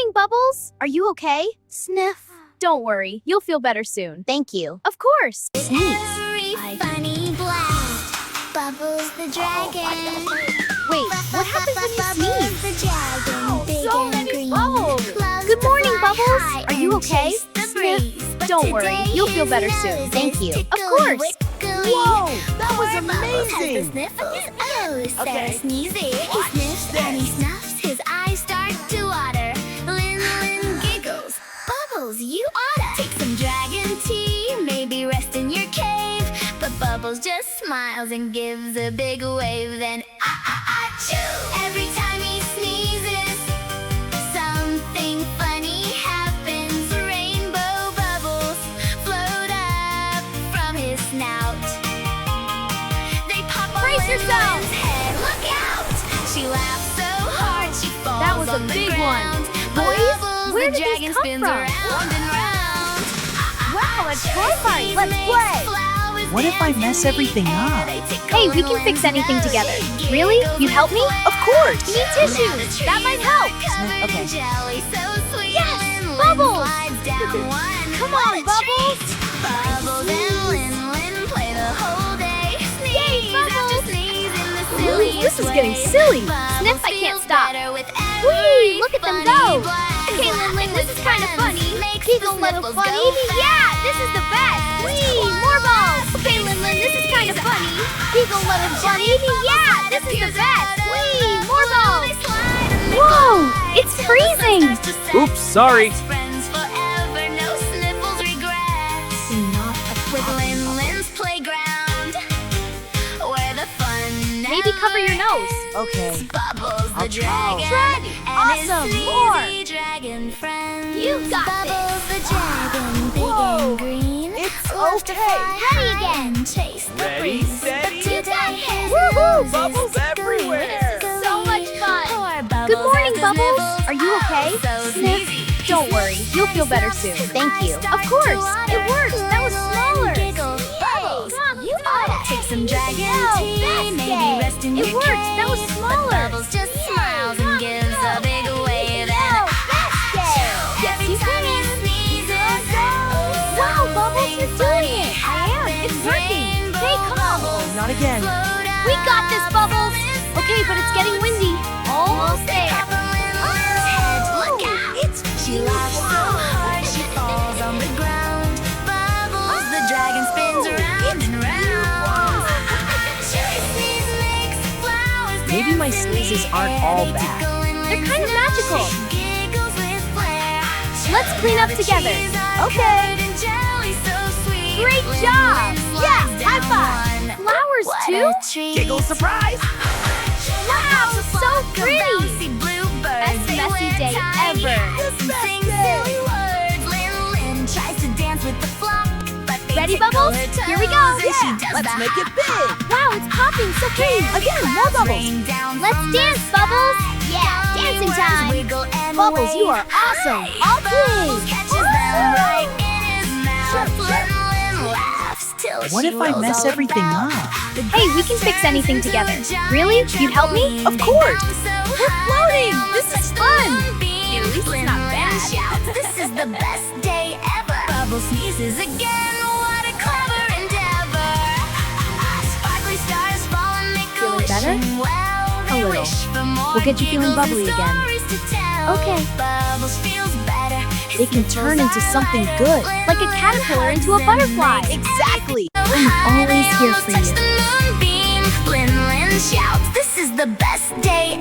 morning, Bubbles. Are you okay? Sniff. Don't worry, you'll feel better soon. Thank you. Of course. Sneeze. Every funny blast. Bubbles the dragon. Wait, what happens when you sneeze? The dragon, big So and many green. bubbles. Loves Good to morning, fly Bubbles. high Are you and okay? chase the Sniff. breeze. But Don't worry, today you'll feel his better soon. nose Thank is you. Of tickly course. wickly. Whoa, that was Poor Bubbles has the amazing. sniffles. Oh, so Okay. sneezy. He sniffs and he snuffs. His eyes start to water. LynLyn giggles. Bubbles, you oughta take some dragon tea. Maybe rest in your cave. But Bubbles just smiles and gives a big wave. Then achoo! Every time he sneezes, something funny happens. Rainbow bubbles float up from his snout. They pop on Brace yourself. LynLyn's head. Look out! She laughs so hard she falls That was a on the big one. ground. Boys, Bubbles, where the did these dragon come spins from? around and round. Wow, a toy fight. Let's play. What if I mess everything up? Hey, we can fix anything together. Really? You'd help me? Of course. You need tissues. That might help. Okay. Yes, Bubbles. Come on, Bubbles. Bubbles and LynLyn play the whole day. Yay, Sneeze after Bubbles. sneeze in the Ooh, silliest this is getting way. silly. Bubbles Sniff, I can't feels stop. better with Whee, every look at them funny go. blast. Okay, LynLyn, this is kind of Friends funny. makes Giggle, the little sniffles funny. go Yeah, this is the best. Whee, more balls. Okay, LynLyn, this is kind of funny. Giggle, little funny. Yeah, this is the best. Whee, more balls. Whoa, it's freezing. Oops, sorry. Friends forever, no sniffles, regrets. With LynLyn's playground, where the fun Maybe cover your nose. Okay. Bubbles the I'll dragon try. and his Awesome, sneezy more. dragon friends. You got Bubbles the dragon, big Whoa. and green. It's Loves to okay. fly Ready high again. and chase the Ready, breeze. steady, But today his Woohoo, nose is bubbles tickly everywhere. wickly. So much fun. Poor Good Bubbles morning, has the Bubbles. sniffles. Are you okay? So Sniff. sneezy. Don't worry, you'll feel better soon. Thank you. Of course, it worked. That was smaller. Bubbles, Mom, you oughta take some dragon No, tea. best Maybe day. rest in It your worked. cave. That was smaller. But Bubbles just smiles and gives a big wave. And Yes, every you time he can. sneezes, Wow, Bubbles, you're doing it. I am. It's working. Stay calm. Not again. We got this, Bubbles. Okay, but it's getting windy. Almost there. Look out! She laughs so hard she falls on the ground. Bubbles, the dragon spins around and round. Cherry sneeze makes flowers Maybe my dance in sneezes the aren't air. all They bad. tickle and They're kind of LynLyn's magical. nose. She giggles with flair. Let's clean up together. Cheese are Okay. covered in jelly so sweet. Great LynLyn job. slides Yeah, high down five. one. Flowers, What too? a treat. Giggle surprise. Wow, so pretty. Bouncy bluebirds, Best they messy wear day tiny ever. hats and sing silly words. LynLyn tries to dance with the flock, but they Ready, tickle Bubbles? her Here we toes, go. and she Yeah, does let's the make it big. Wow, it's popping so pretty. Again, more bubbles. rain down Let's from the dance, sky. Bubbles. Yeah, Gummy dancing worms time. wiggle and Bubbles, you wave. are awesome. All Bubbles big. catches them right in his mouth. Sure. LynLyn laughs till What she if I rolls mess all everything about. up? The Hey, we grass can fix turns anything into together. a giant Really? You'd help me? trampoline. Of They course. bounce so We're high, floating. they This almost is touch fun. the moonbeam. At least it's not LynLyn bad. shouts, "This is the best day ever." Bubbles sneezes again. What a clever endeavor. Sparkly stars fall and make a Feeling wish, better? and well, they A little. wish for more We'll get you feeling giggles and bubbly again. stories to tell. Okay. Bubbles feels better. They can turn into something good. Like a caterpillar into a butterfly. Exactly. I'm always here for you. LynLyn shouts, "This is the best day